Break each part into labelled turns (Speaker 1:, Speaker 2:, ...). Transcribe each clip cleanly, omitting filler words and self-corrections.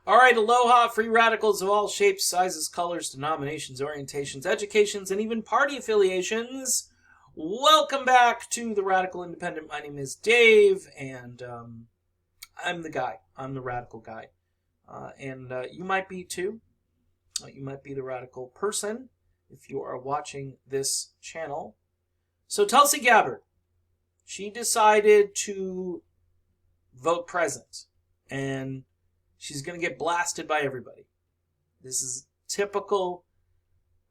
Speaker 1: All right, aloha, free radicals of all shapes, sizes, colors, denominations, orientations, educations, and even party affiliations. Welcome back to The Radical Independent. My name is Dave, and I'm the guy. I'm the radical guy. And you might be too. You might be the radical person if you are watching this channel. So Tulsi Gabbard, she decided to vote present, and she's going to get blasted by everybody. This is typical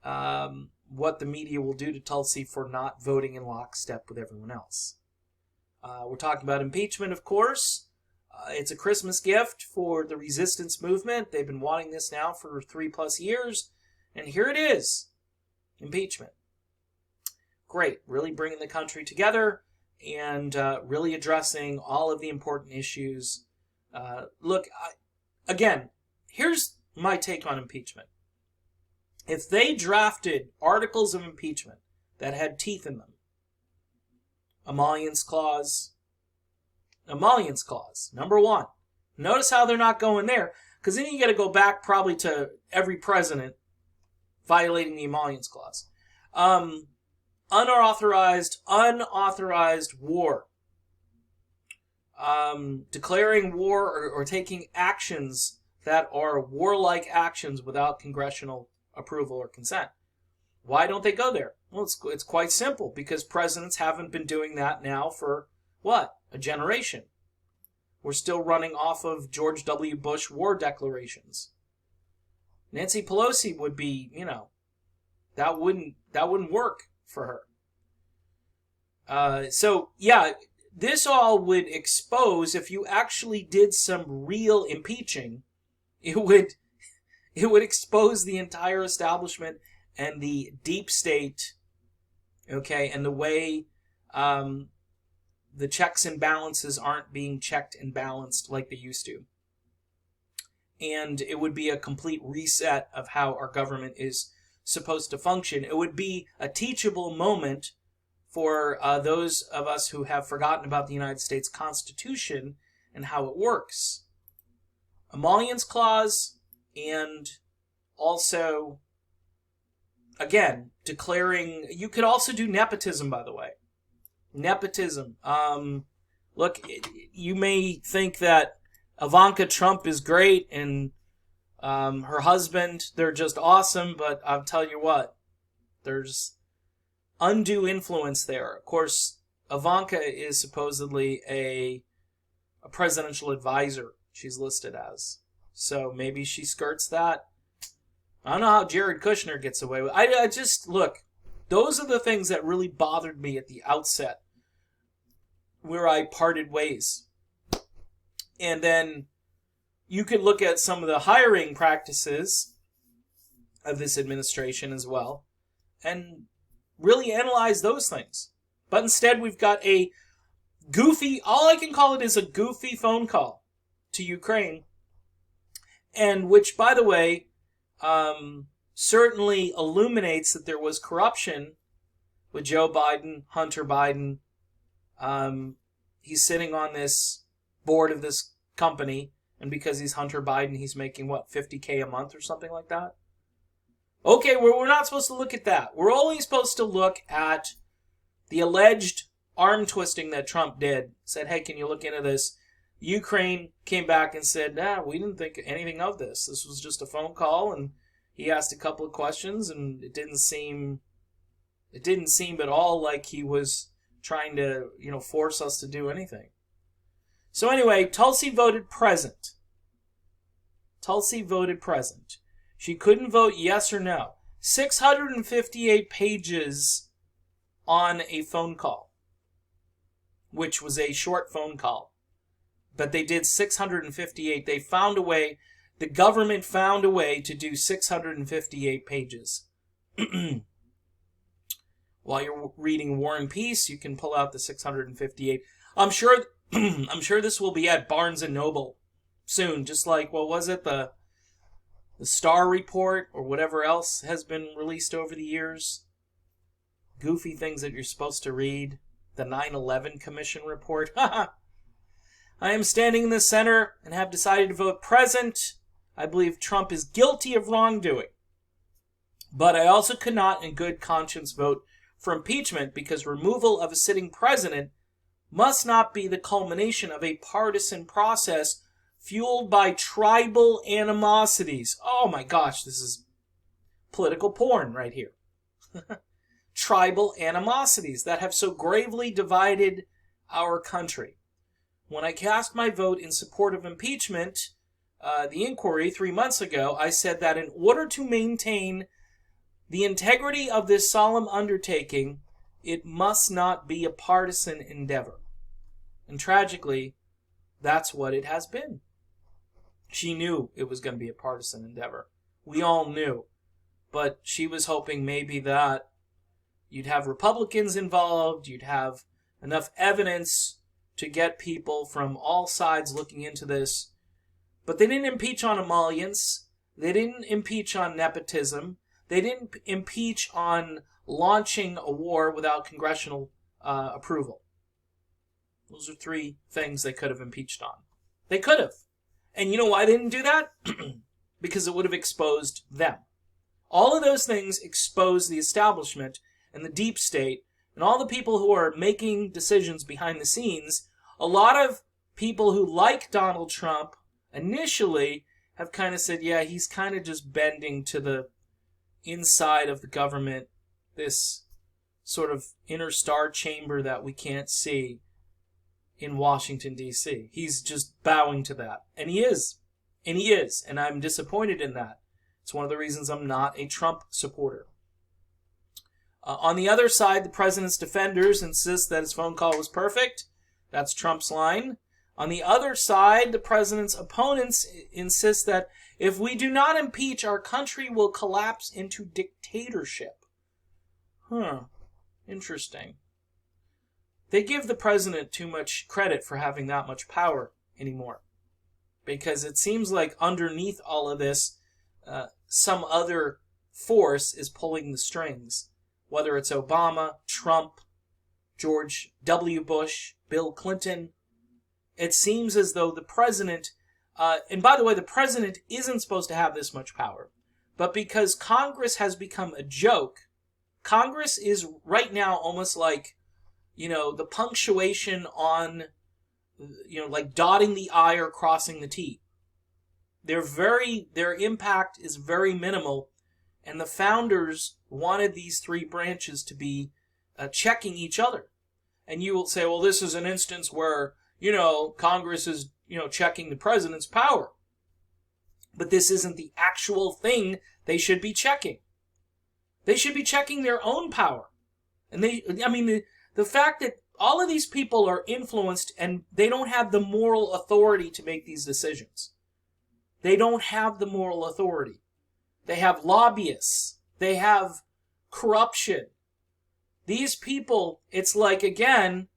Speaker 1: what the media will do to Tulsi for not voting in lockstep with everyone else. We're talking about impeachment, of course. It's a Christmas gift for the resistance movement. They've been wanting this now for 3+ years, and here it is. Impeachment. Great. Really bringing the country together and really addressing all of the important issues. Look, again, here's my take on impeachment. If they drafted articles of impeachment that had teeth in them, emollients clause, number one. Notice how they're not going there, because then you got to go back probably to every president violating the emollients clause. Unauthorized war. Declaring war or taking actions that are warlike actions without congressional approval or consent. Why don't they go there? Well, it's quite simple, because presidents haven't been doing that now for, what, a generation. We're still running off of George W. Bush war declarations. Nancy Pelosi would be, that wouldn't work for her. So, yeah, this all would expose, if you actually did some real impeaching, it would expose the entire establishment and the deep state, okay, and the way the checks and balances aren't being checked and balanced like they used to. And it would be a complete reset of how our government is supposed to function. It would be a teachable moment for those of us who have forgotten about the United States Constitution and how it works. Emollients clause, and also, again, declaring... You could also do nepotism, by the way. Nepotism. Look, you may think that Ivanka Trump is great and her husband, they're just awesome, but I'll tell you what, there's undue influence there. Of course, Ivanka is supposedly a presidential advisor, she's listed as. So maybe she skirts that. I don't know how Jared Kushner gets away with it. I just, look, those are the things that really bothered me at the outset, where I parted ways. And then you could look at some of the hiring practices of this administration as well, and really analyze those things. But instead, we've got a goofy, all I can call it is a goofy phone call to Ukraine, and which, by the way, certainly illuminates that there was corruption with Joe Biden, Hunter Biden. He's sitting on this board of this company, and because he's Hunter Biden, he's making, what, $50K a month or something like that? Okay, we're not supposed to look at that. We're only supposed to look at the alleged arm twisting that Trump did. Said, hey, can you look into this? Ukraine came back and said, nah, we didn't think anything of this. This was just a phone call, and he asked a couple of questions, and it didn't seem at all like he was trying to, force us to do anything. So anyway, Tulsi voted present. She couldn't vote yes or no. 658 pages on a phone call, which was a short phone call. But they did 658. They found a way, the government found a way to do 658 pages. While you're reading War and Peace, you can pull out the 658. I'm sure this will be at Barnes & Noble soon, just like, what was it, the Star Report or whatever else has been released over the years. Goofy things that you're supposed to read. The 9/11 Commission report. I am standing in the center and have decided to vote present. I believe Trump is guilty of wrongdoing. But I also could not in good conscience vote for impeachment because removal of a sitting president must not be the culmination of a partisan process fueled by tribal animosities. Oh my gosh, this is political porn right here. Tribal animosities that have so gravely divided our country. When I cast my vote in support of impeachment, the inquiry 3 months ago, I said that in order to maintain the integrity of this solemn undertaking, it must not be a partisan endeavor. And tragically, that's what it has been. She knew it was going to be a partisan endeavor. We all knew. But she was hoping maybe that you'd have Republicans involved, you'd have enough evidence to get people from all sides looking into this. But they didn't impeach on emollients. They didn't impeach on nepotism. They didn't impeach on launching a war without congressional approval. Those are 3 things they could have impeached on. They could have. And you know why they didn't do that? Because it would have exposed them. All of those things expose the establishment and the deep state and all the people who are making decisions behind the scenes. A lot of people who like Donald Trump initially have kind of said, yeah, he's kind of just bending to the inside of the government, this sort of inner star chamber that we can't see in Washington, D.C. He's just bowing to that. And he is. And he is. And I'm disappointed in that. It's one of the reasons I'm not a Trump supporter. On the other side, the president's defenders insist that his phone call was perfect. That's Trump's line. On the other side, the president's opponents insist that if we do not impeach, our country will collapse into dictatorship. Interesting. They give the president too much credit for having that much power anymore. Because it seems like underneath all of this, some other force is pulling the strings. Whether it's Obama, Trump, George W. Bush, Bill Clinton. It seems as though the president, and by the way, the president isn't supposed to have this much power. But because Congress has become a joke, Congress is right now almost like, the punctuation on, like dotting the I or crossing the T. Their impact is very minimal, and the founders wanted these 3 branches to be checking each other. And you will say, well, this is an instance where, Congress is, checking the president's power. But this isn't the actual thing they should be checking. They should be checking their own power. And the fact that all of these people are influenced and they don't have the moral authority to make these decisions. They don't have the moral authority. They have lobbyists. They have corruption. These people, it's like, again,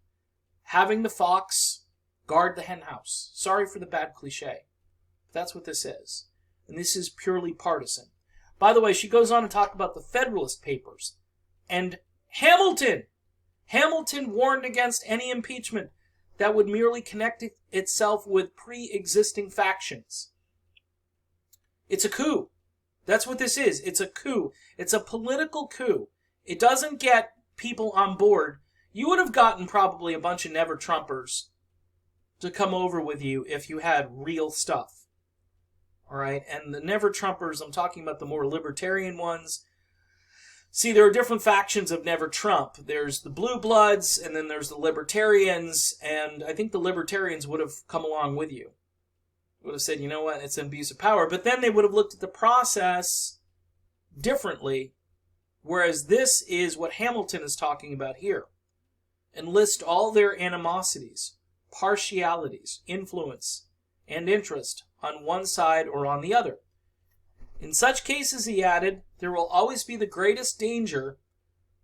Speaker 1: having the fox guard the hen house. Sorry for the bad cliche. That's what this is. And this is purely partisan. By the way, she goes on to talk about the Federalist Papers. And Hamilton warned against any impeachment that would merely connect itself with pre-existing factions. It's a coup. That's what this is. It's a coup. It's a political coup. It doesn't get people on board. You would have gotten probably a bunch of never-Trumpers to come over with you if you had real stuff. All right? And the never-Trumpers, I'm talking about the more libertarian ones. See, there are different factions of Never Trump. There's the Blue Bloods, and then there's the Libertarians, and I think the Libertarians would have come along with you. Would have said, you know what, it's an abuse of power. But then they would have looked at the process differently, whereas this is what Hamilton is talking about here. And list all their animosities, partialities, influence, and interest on one side or on the other. In such cases, he added, there will always be the greatest danger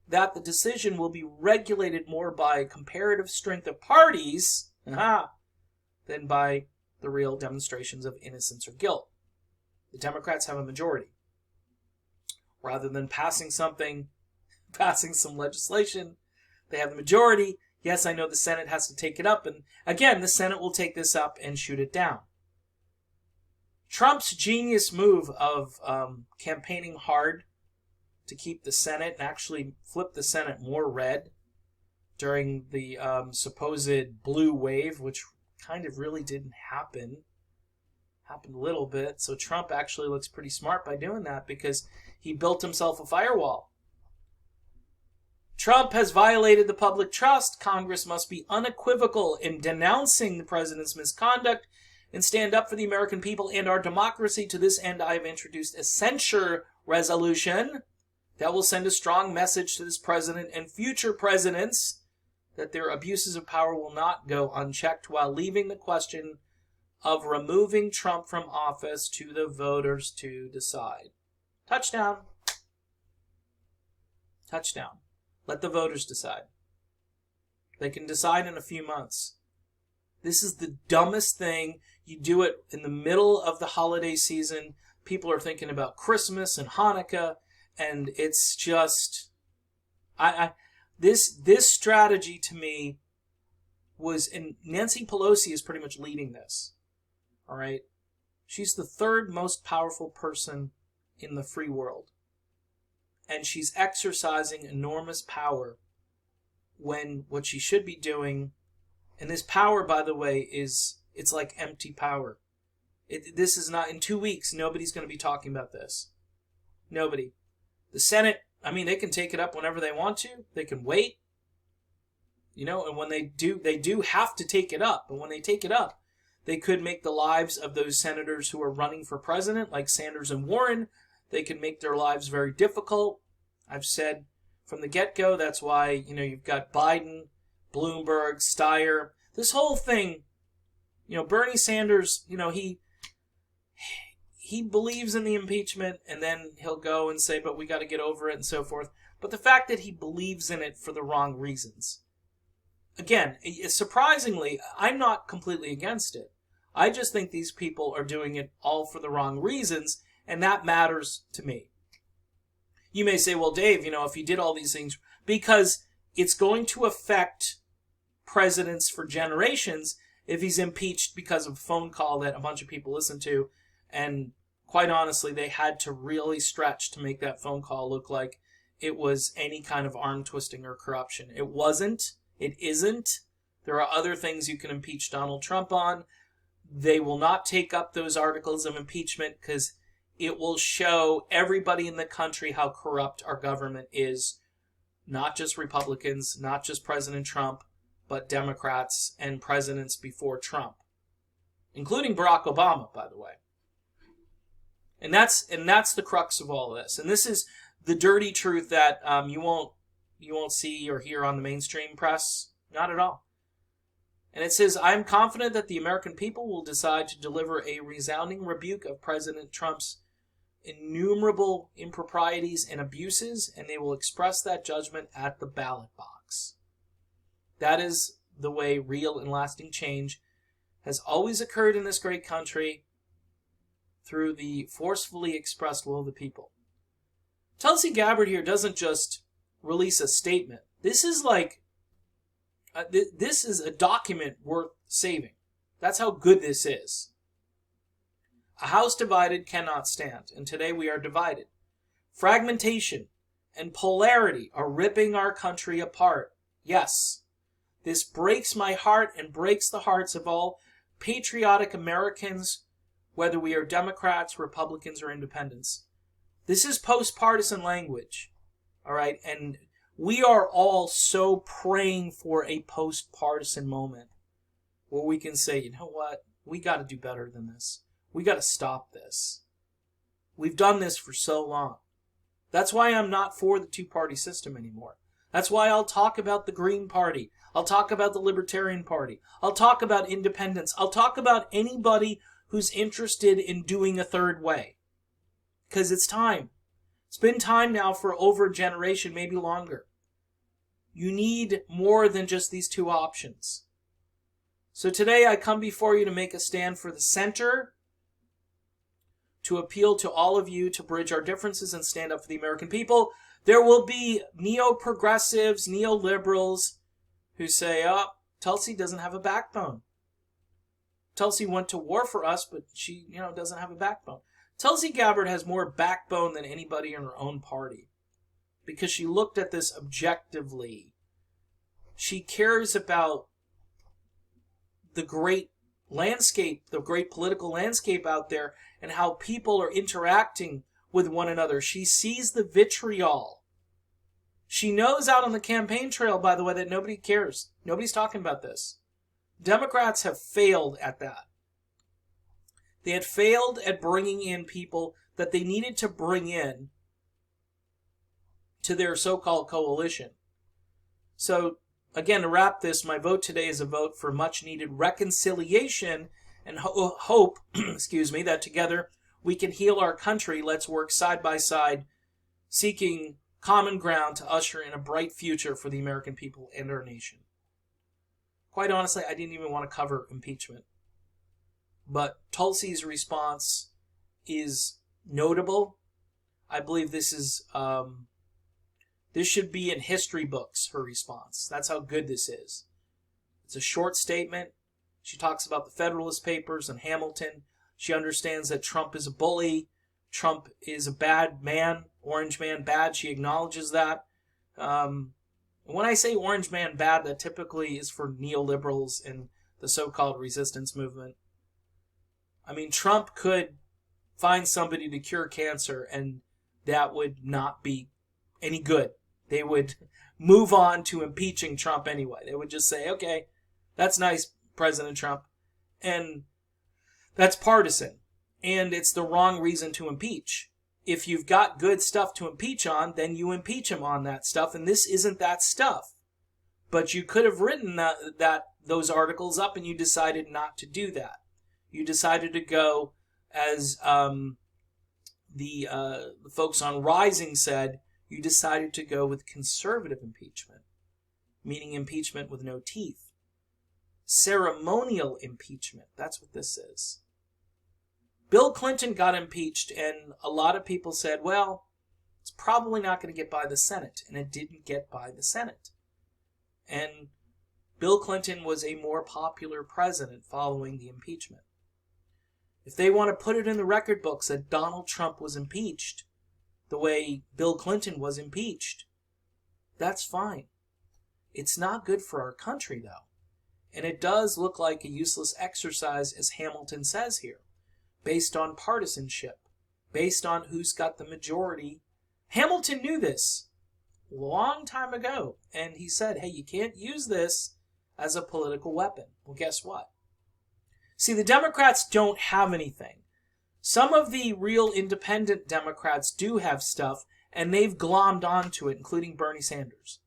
Speaker 1: that the decision will be regulated more by comparative strength of parties than by the real demonstrations of innocence or guilt. The Democrats have a majority. Rather than passing some legislation, they have the majority. Yes, I know the Senate has to take it up, and again, the Senate will take this up and shoot it down. Trump's genius move of campaigning hard to keep the Senate and actually flip the Senate more red during the supposed blue wave, which kind of really didn't happen. Happened a little bit. So Trump actually looks pretty smart by doing that because he built himself a firewall. Trump has violated the public trust. Congress must be unequivocal in denouncing the president's misconduct and stand up for the American people and our democracy. To this end, I have introduced a censure resolution that will send a strong message to this president and future presidents that their abuses of power will not go unchecked, while leaving the question of removing Trump from office to the voters to decide. Touchdown. Touchdown. Let the voters decide. They can decide in a few months. This is the dumbest thing. You do it in the middle of the holiday season. People are thinking about Christmas and Hanukkah, and it's just... This strategy to me was... And Nancy Pelosi is pretty much leading this. All right? She's the third most powerful person in the free world. And she's exercising enormous power when what she should be doing, and this power, by the way, it's like empty power. This is not, in 2 weeks, nobody's going to be talking about this. Nobody. The Senate, I mean, they can take it up whenever they want to. They can wait. You know, and when they do have to take it up. But when they take it up, they could make the lives of those senators who are running for president, like Sanders and Warren, they can make their lives very difficult. I've said from the get-go, that's why, you've got Biden, Bloomberg, Steyer. This whole thing, Bernie Sanders, he believes in the impeachment, and then he'll go and say, but we got to get over it and so forth. But the fact that he believes in it for the wrong reasons. Again, surprisingly, I'm not completely against it. I just think these people are doing it all for the wrong reasons, and that matters to me. You may say, well, Dave, if you did all these things, because it's going to affect presidents for generations if he's impeached because of a phone call that a bunch of people listened to, and quite honestly, they had to really stretch to make that phone call look like it was any kind of arm twisting or corruption. It wasn't. It isn't. There are other things you can impeach Donald Trump on. They will not take up those articles of impeachment because it will show everybody in the country how corrupt our government is. Not just Republicans, not just President Trump, but Democrats and presidents before Trump. Including Barack Obama, by the way. And that's the crux of all of this. And this is the dirty truth that you won't see or hear on the mainstream press. Not at all. And it says, I am confident that the American people will decide to deliver a resounding rebuke of President Trump's innumerable improprieties and abuses, and they will express that judgment at the ballot box. That is the way real and lasting change has always occurred in this great country, through the forcefully expressed will of the people. Tulsi Gabbard here doesn't just release a statement. This is like, this is a document worth saving. That's how good this is. A house divided cannot stand, and today we are divided. Fragmentation and polarity are ripping our country apart. Yes, this breaks my heart and breaks the hearts of all patriotic Americans, whether we are Democrats, Republicans, or Independents. This is post-partisan language, all right? And we are all so praying for a post-partisan moment where we can say, you know what? We got to do better than this. We got to stop this. We've done this for so long. That's why I'm not for the two-party system anymore. That's why I'll talk about the Green Party. I'll talk about the Libertarian Party. I'll talk about independents. I'll talk about anybody who's interested in doing a third way. Because it's time. It's been time now for over a generation, maybe longer. You need more than just these two options. So today I come before you to make a stand for the center, to appeal to all of you to bridge our differences and stand up for the American people. There will be neo-progressives, neo-liberals who say, oh, Tulsi doesn't have a backbone. Tulsi went to war for us, but she, doesn't have a backbone. Tulsi Gabbard has more backbone than anybody in her own party because she looked at this objectively. She cares about the great landscape, the great political landscape out there, and how people are interacting with one another. She sees the vitriol. She knows out on the campaign trail, by the way, that nobody cares. Nobody's talking about this. Democrats have failed at that. They had failed at bringing in people that they needed to bring in to their so-called coalition. So, again, to wrap this, my vote today is a vote for much-needed reconciliation and hope, that together we can heal our country. Let's work side by side, seeking common ground to usher in a bright future for the American people and our nation. Quite honestly, I didn't even want to cover impeachment. But Tulsi's response is notable. I believe this should be in history books, her response. That's how good this is. It's a short statement. She talks about the Federalist Papers and Hamilton. She understands that Trump is a bully. Trump is a bad man. Orange man bad. She acknowledges that. When I say orange man bad, that typically is for neoliberals and the so-called resistance movement. I mean, Trump could find somebody to cure cancer, and that would not be any good. They would move on to impeaching Trump anyway. They would just say, okay, that's nice, President Trump. And that's partisan. And it's the wrong reason to impeach. If you've got good stuff to impeach on, then you impeach him on that stuff. And this isn't that stuff. But you could have written those articles up, and you decided not to do that. You decided to go, as the folks on Rising said, you decided to go with conservative impeachment, meaning impeachment with no teeth. Ceremonial impeachment, that's what this is. Bill Clinton got impeached, and a lot of people said, well, it's probably not going to get by the Senate, and it didn't get by the Senate. And Bill Clinton was a more popular president following the impeachment. If they want to put it in the record books that Donald Trump was impeached the way Bill Clinton was impeached, that's fine. It's not good for our country, though. And it does look like a useless exercise, as Hamilton says here, based on partisanship, based on who's got the majority. Hamilton knew this a long time ago, and he said, hey, you can't use this as a political weapon. Well, guess what? See, the Democrats don't have anything. Some of the real independent Democrats do have stuff, and they've glommed onto it, including Bernie Sanders.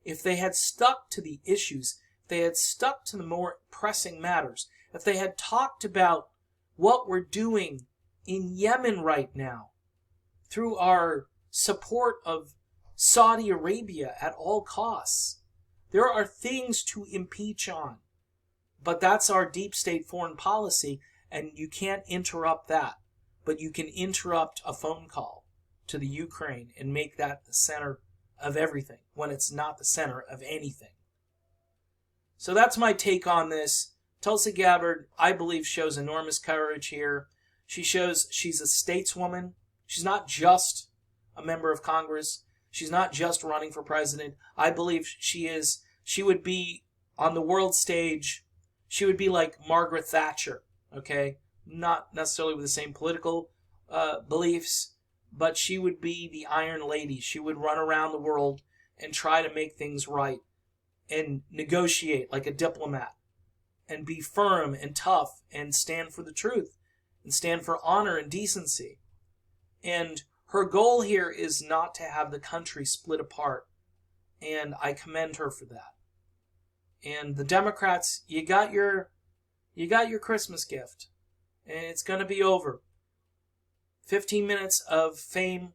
Speaker 1: If they had stuck to the issues, if they had stuck to the more pressing matters, if they had talked about what we're doing in Yemen right now, through our support of Saudi Arabia at all costs, there are things to impeach on. But that's our deep state foreign policy, and you can't interrupt that. But you can interrupt a phone call to the Ukraine and make that the center of everything, when it's not the center of anything. So that's my take on this. Tulsi Gabbard, I believe, shows enormous courage here. She shows she's a stateswoman. She's not just a member of Congress. She's not just running for president. I believe she would be on the world stage. She would be like Margaret Thatcher, okay? Not necessarily with the same political beliefs, but she would be the Iron Lady. She would run around the world and try to make things right and negotiate like a diplomat and be firm and tough and stand for the truth and stand for honor and decency. And her goal here is not to have the country split apart, and I commend her for that. And the Democrats, you got your Christmas gift, and it's going to be over. 15 minutes of fame,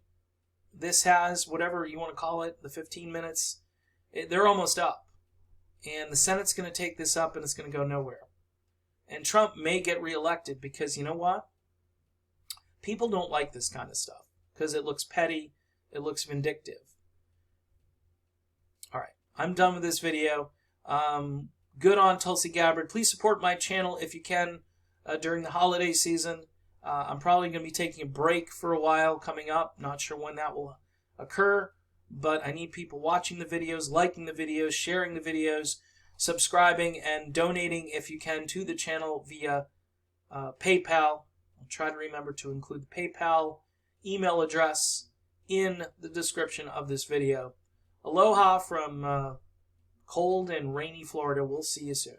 Speaker 1: this has, whatever you want to call it, the 15 minutes, they're almost up. And the Senate's going to take this up, and it's going to go nowhere. And Trump may get reelected because, you know what? People don't like this kind of stuff because it looks petty, it looks vindictive. All right, I'm done with this video. Good on Tulsi Gabbard. Please support my channel if you can during the holiday season. I'm probably going to be taking a break for a while coming up. Not sure when that will occur, but I need people watching the videos, liking the videos, sharing the videos, subscribing, and donating if you can to the channel via PayPal. I'll try to remember to include the PayPal email address in the description of this video. Aloha from cold and rainy Florida. We'll see you soon.